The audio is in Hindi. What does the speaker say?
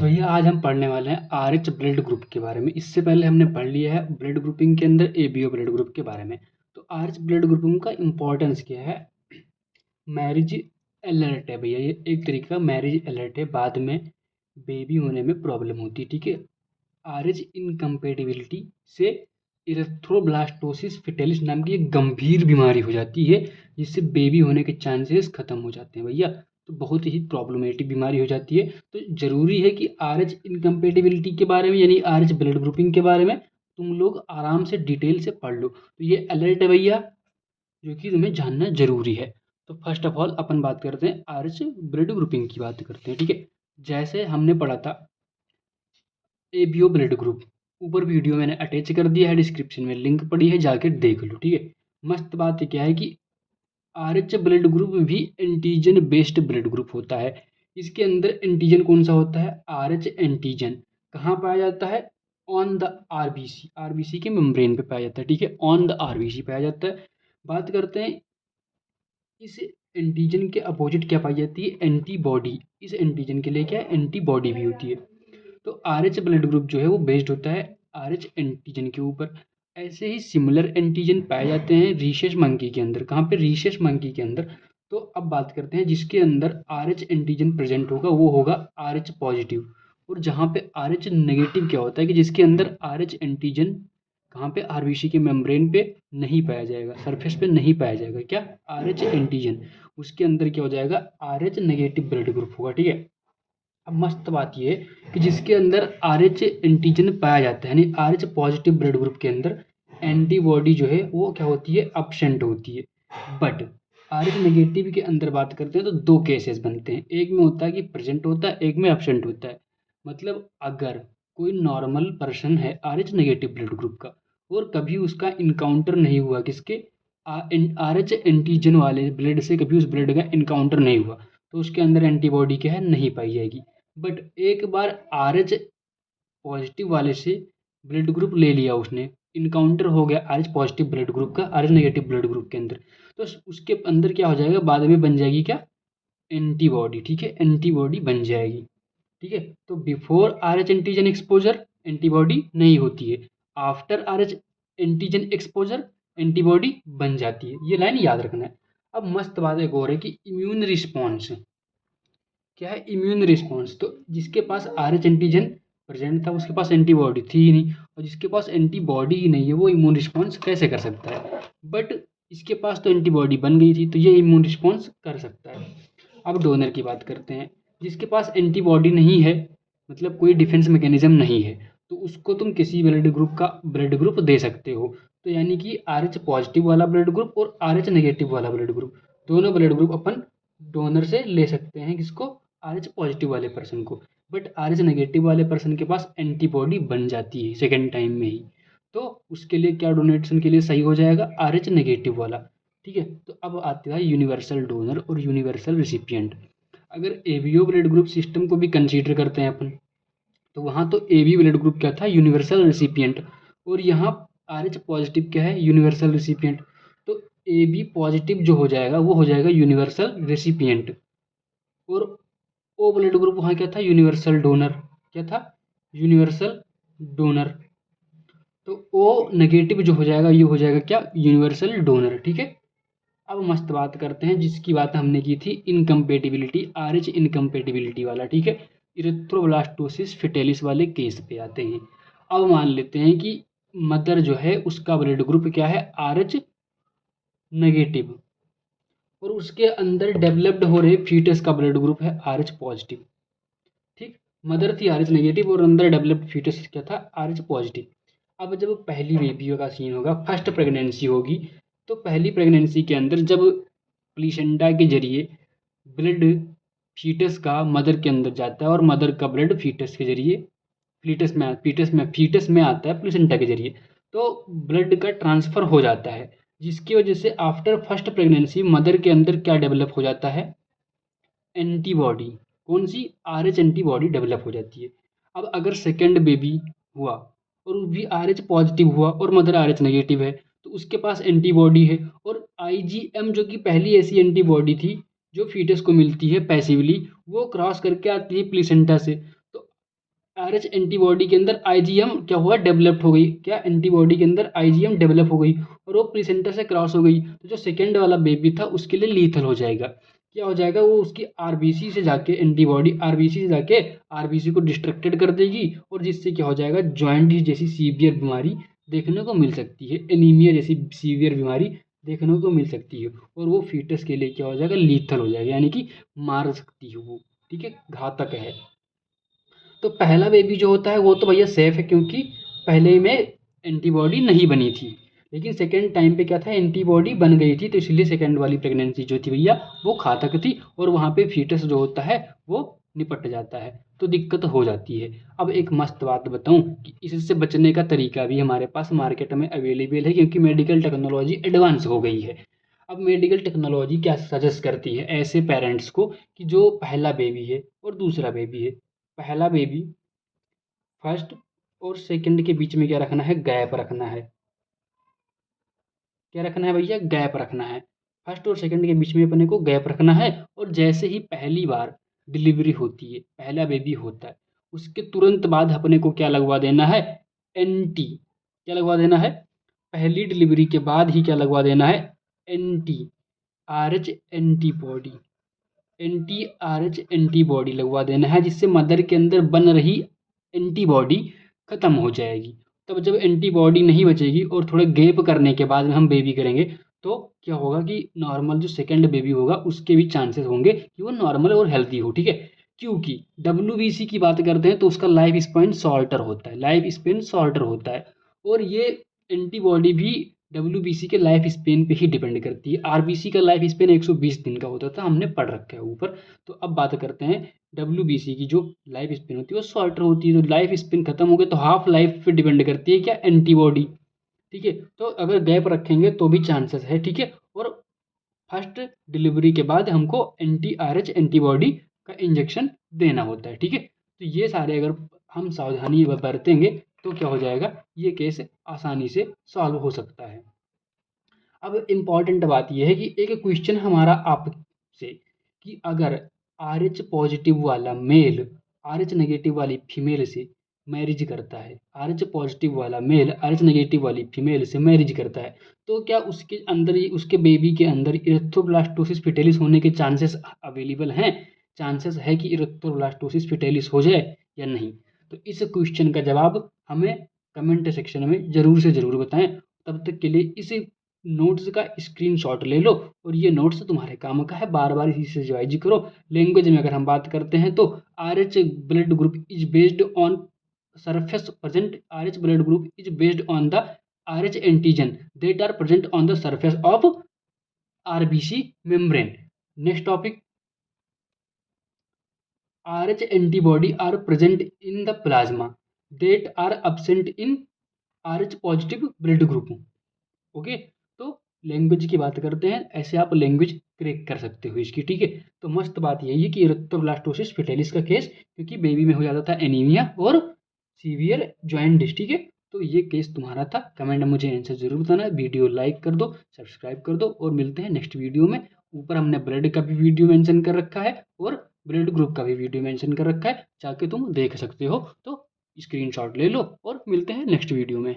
भैया आज हम पढ़ने वाले हैं आरएच ब्लड ग्रुप के बारे में। इससे पहले हमने पढ़ लिया है ब्लड ग्रुपिंग के अंदर एबीओ ब्लड ग्रुप के बारे में। तो आरएच ब्लड ग्रुपिंग का इम्पोर्टेंस क्या है? मैरिज अलर्ट है भैया, ये एक तरीके का मैरिज अलर्ट है। बाद में बेबी होने में प्रॉब्लम होती है, ठीक है। आरएच इनकम्पेटिबिलिटी से इरेथ्रोब्लास्टोसिस फिटेलिस नाम की एक गंभीर बीमारी हो जाती है, जिससे बेबी होने के चांसेस खत्म हो जाते हैं भैया। तो बहुत ही प्रॉब्लमेटिक बीमारी हो जाती है। तो ज़रूरी है कि आरएच इनकम्पेटिबिलिटी के बारे में यानी आरएच ब्लड ग्रुपिंग के बारे में तुम लोग आराम से डिटेल से पढ़ लो। तो ये अलर्ट है भैया, जो कि तुम्हें जानना ज़रूरी है। तो फर्स्ट ऑफ ऑल अपन बात करते हैं आरएच ब्लड ग्रुपिंग की बात करते हैं, ठीक है। जैसे हमने पढ़ा था एबीओ ब्लड ग्रुप, ऊपर वीडियो मैंने अटैच कर दिया है, डिस्क्रिप्शन में लिंक पड़ी है, जाके देख लो, ठीक है। मस्त बात क्या है कि आरएच ब्लड ग्रुप भी एंटीजन बेस्ड ब्लड ग्रुप होता है। इसके अंदर एंटीजन कौन सा होता है? RH antigen. कहाँ पाया जाता है? ऑन द आरबीसी, आरबीसी के मेम्ब्रेन पे पाया जाता है, ठीक है। ऑन द आरबीसी पाया जाता है। बात करते हैं इस एंटीजन के अपोजिट क्या पाई जाती है? एंटीबॉडी। इस एंटीजन के लिए क्या है? एंटीबॉडी भी होती है। तो आरएच ब्लड ग्रुप जो है वो बेस्ड होता है आरएच एंटीजन के ऊपर। ऐसे ही सिमिलर एंटीजन पाए जाते हैं रीशेस मंकी के अंदर। कहाँ पे? रीशेस मंकी के अंदर। तो अब बात करते हैं जिसके अंदर आरएच एंटीजन प्रेजेंट होगा वो होगा आरएच पॉजिटिव। और जहाँ पे आरएच नेगेटिव क्या होता है कि जिसके अंदर आरएच एंटीजन कहाँ पे? आरबीसी के मेम्ब्रेन पे नहीं पाया जाएगा, सरफेस पे नहीं पाया जाएगा। क्या? RH antigen. उसके अंदर क्या हो जाएगा? आरएच नेगेटिव ब्लड ग्रुप होगा, ठीक है। अब मस्त बात ये है कि जिसके अंदर आरएच एंटीजन पाया जाता है यानी आरएच पॉजिटिव ब्लड ग्रुप के अंदर एंटीबॉडी जो है वो क्या होती है? अब्सेंट होती है। बट आरएच नेगेटिव के अंदर बात करते हैं तो दो केसेस बनते हैं, एक में होता है कि प्रेजेंट होता है, एक में अब्सेंट होता है। मतलब अगर कोई नॉर्मल पर्सन है आरएच नेगेटिव ब्लड ग्रुप का और कभी उसका इनकाउंटर नहीं हुआ किसके? आरएच एंटीजन वाले ब्लड से कभी उस ब्लड का इनकाउंटर नहीं हुआ, तो उसके अंदर एंटीबॉडी क्या है? नहीं पाई जाएगी। बट एक बार आरएच पॉजिटिव वाले से ब्लड ग्रुप ले लिया उसने, इनकाउंटर हो गया आरएच पॉजिटिव ब्लड ग्रुप का आरएच नेगेटिव ब्लड ग्रुप के अंदर, तो उसके अंदर क्या हो जाएगा? बाद में बन जाएगी क्या? एंटीबॉडी, ठीक है। एंटीबॉडी बन जाएगी, ठीक है। तो before RH antigen exposure antibody नहीं होती है, after RH antigen exposure antibody बन जाती है। ये लाइन याद रखना है। अब मस्त बात एक और है कि इम्यून रिस्पॉन्स क्या है? Immune response. तो जिसके पास आरएच एंटीजन प्रेजेंट था उसके पास एंटीबॉडी थी ही नहीं, और जिसके पास एंटीबॉडी ही नहीं है वो इम्यून रिस्पॉन्स कैसे कर सकता है? बट इसके पास तो एंटीबॉडी बन गई थी तो ये इम्यून रिस्पॉन्स कर सकता है। अब डोनर की बात करते हैं। जिसके पास एंटीबॉडी नहीं है, मतलब कोई डिफेंस मैकेनिज्म नहीं है, तो उसको तुम किसी ब्लड ग्रुप दे सकते हो। तो यानी कि आरएच पॉजिटिव वाला ब्लड ग्रुप और आरएच नेगेटिव वाला ब्लड ग्रुप, दोनों ब्लड ग्रुप अपन डोनर से ले सकते हैं। किसको? आरएच पॉजिटिव वाले पर्सन को। बट आरएच नेगेटिव वाले पर्सन के पास एंटीबॉडी बन जाती है सेकेंड टाइम में ही, तो उसके लिए क्या डोनेशन के लिए सही हो जाएगा? आरएच नेगेटिव वाला, ठीक है। तो अब आता है यूनिवर्सल डोनर और यूनिवर्सल रिसिपिएंट। अगर एबीओ ब्लड ग्रुप सिस्टम को भी कंसीडर करते हैं अपन, तो वहाँ तो एबी ब्लड ग्रुप क्या था? Universal recipient. और यहाँ आरएच पॉजिटिव क्या है? Universal recipient. तो एबी पॉजिटिव जो हो जाएगा वो हो जाएगा यूनिवर्सल रिसिपिएंट। और ओ ब्लड ग्रुप वहाँ क्या था? Universal donor. क्या था? Universal donor. तो ओ नेगेटिव जो हो जाएगा ये हो जाएगा क्या? यूनिवर्सल डोनर, ठीक है। अब मस्त बात करते हैं जिसकी बात हमने की थी इनकम्पेटिबिलिटी, आरएच इनकम्पेटिबिलिटी वाला, ठीक है। इरेथ्रोब्लास्टोसिस फिटेलिस वाले केस पे आते हैं। अब मान लेते हैं कि मदर जो है उसका ब्लड ग्रुप क्या है? आरएच नेगेटिव, और उसके अंदर डेवलप्ड हो रहे फीटस का ब्लड ग्रुप है आरएच पॉजिटिव, ठीक। मदर थी आरएच नेगेटिव और अंदर डेवलप्ड फीटस क्या था? RH positive. अब जब पहली बेबी का सीन होगा, फर्स्ट प्रेगनेंसी होगी, तो पहली प्रेगनेंसी के अंदर जब प्लीसेंटा के जरिए ब्लड फीटस का मदर के अंदर जाता है और मदर का ब्लड फीटस के जरिए फीटस में आता है प्लीसेंटा के जरिए, तो ब्लड का ट्रांसफ़र हो जाता है, जिसकी वजह से आफ्टर फर्स्ट प्रेगनेंसी मदर के अंदर क्या डेवलप हो जाता है? एंटीबॉडी। कौन सी? आरएच एंटीबॉडी डेवलप हो जाती है। अब अगर सेकेंड बेबी हुआ और वो भी आरएच पॉजिटिव हुआ और मदर आरएच नेगेटिव है, तो उसके पास एंटीबॉडी है, और आईजीएम जो कि पहली ऐसी एंटीबॉडी थी जो फीटस को मिलती है पैसिवली, वो क्रॉस करके आती है प्लीसेंटा से। तो आरएच एंटीबॉडी के अंदर आईजीएम क्या हुआ, डेवलप्ड हो गई, क्या एंटीबॉडी के अंदर आईजीएम डेवलप हो गई और वो प्लेसेंटा से क्रॉस हो गई, तो जो सेकेंड वाला बेबी था उसके लिए लीथल हो जाएगा। क्या हो जाएगा, वो उसकी आरबीसी से जाके एंटीबॉडी आरबीसी से जाके आरबीसी को डिस्ट्रक्टेड कर देगी और जिससे क्या हो जाएगा, जॉइंटिस जैसी सीवियर बीमारी देखने को मिल सकती है, एनीमिया जैसी सीवियर बीमारी देखने को मिल सकती है और वो फीटस के लिए क्या हो जाएगा, लीथल हो जाएगा, यानी कि मार सकती है वो, ठीक है, घातक है। तो पहला बेबी जो होता है वो तो भैया सेफ है क्योंकि पहले में एंटीबॉडी नहीं बनी थी, लेकिन सेकेंड टाइम पे क्या था, एंटीबॉडी बन गई थी, तो इसलिए सेकेंड वाली प्रेगनेंसी जो थी भैया वो घातक थी और वहाँ पे फीटस जो होता है वो निपट जाता है, तो दिक्कत हो जाती है। अब एक मस्त बात बताऊं कि इससे बचने का तरीका भी हमारे पास मार्केट में अवेलेबल है क्योंकि मेडिकल टेक्नोलॉजी एडवांस हो गई है। अब मेडिकल टेक्नोलॉजी क्या सजेस्ट करती है ऐसे पेरेंट्स को कि जो पहला बेबी है और दूसरा बेबी है, पहला बेबी फर्स्ट और सेकंड के बीच में क्या रखना है, गैप रखना है। क्या रखना है भैया, गैप रखना है। फर्स्ट और सेकंड के बीच में अपने को गैप रखना है और जैसे ही पहली बार डिलीवरी होती है, पहला बेबी होता है, उसके तुरंत बाद अपने को क्या लगवा देना है, एंटी, क्या लगवा देना है, पहली डिलीवरी के बाद ही क्या लगवा देना है, anti RH antibody, anti RH antibody लगवा देना है, जिससे मदर के अंदर बन रही एंटीबॉडी खत्म हो जाएगी। तब जब एंटीबॉडी नहीं बचेगी और थोड़े गैप करने के बाद में हम बेबी करेंगे तो क्या होगा कि नॉर्मल जो सेकंड बेबी होगा उसके भी चांसेस होंगे कि वो नॉर्मल और हेल्दी हो, ठीक है। क्योंकि डब्ल्यूबीसी की बात करते हैं तो उसका लाइफ स्पेन शॉर्टर होता है, लाइफ स्पेन शॉर्टर होता है और ये एंटीबॉडी भी डब्ल्यूबीसी के लाइफ स्पेन पे ही डिपेंड करती है। आरबीसी का लाइफ स्पेन 120 दिन का होता था, हमने पढ़ रखा है ऊपर। तो अब बात करते हैं डब्ल्यूबीसी की, जो लाइफ स्पेन होती है वो शॉर्टर होती है, तो लाइफ स्पेन खत्म हो गया तो हाफ लाइफ पे डिपेंड करती है क्या, एंटीबॉडी, ठीक है। तो अगर गैप रखेंगे तो भी चांसेस है, ठीक है। और फर्स्ट डिलीवरी के बाद हमको एंटी आरएच एंटीबॉडी का इंजेक्शन देना होता है, ठीक है। तो ये सारे अगर हम सावधानी बरतेंगे तो क्या हो जाएगा, ये केस आसानी से सॉल्व हो सकता है। अब इम्पॉर्टेंट बात यह है कि एक क्वेश्चन हमारा आपसे कि अगर आर एच पॉजिटिव वाला मेल आर एच नेगेटिव वाली फीमेल से मैरिज करता है, आर एच पॉजिटिव वाला मेल आर एच नेगेटिव वाली फीमेल से मैरिज करता है, तो क्या उसके अंदर उसके बेबी के अंदर इरेथ्रोब्लास्टोसिस फिटेलिस होने के चांसेस अवेलेबल हैं, चांसेस है कि इरेथ्रोब्लास्टोसिस फिटेलिस हो जाए या नहीं। तो इस क्वेश्चन का जवाब हमें कमेंट सेक्शन में ज़रूर से ज़रूर बताएं। तब तक के लिए इस नोट्स का स्क्रीनशॉट ले लो और ये नोट्स तुम्हारे काम का है, बार बार इसी से रिवाइज करो। लैंग्वेज में अगर हम बात करते हैं तो R H blood group is based on surface present RH blood group is based on the RH antigen that are present on the surface of RBC membrane. Next topic, RH antibody are present in the plasma that are absent in RH positive blood group. Okay, तो लैंग्वेज की बात करते हैं, ऐसे आप लैंग्वेज क्रैक कर सकते हो इसकी, ठीक है। तो मस्त बात यही है कि इरेक्टोब्लास्टोसिस फिटेलिस का केस क्योंकि बेबी में हो जाता था एनीमिया और सीवियर जॉइंटिस, ठीक है। तो ये केस तुम्हारा था। कमेंट में मुझे आंसर जरूर बताना, वीडियो लाइक कर दो, सब्सक्राइब कर दो और मिलते हैं नेक्स्ट वीडियो में। ऊपर हमने ब्लड का भी वीडियो मेंशन कर रखा है और ब्लड ग्रुप का भी वीडियो मेंशन कर रखा है, जाके तुम देख सकते हो। तो स्क्रीनशॉट ले लो और मिलते हैं नेक्स्ट वीडियो में।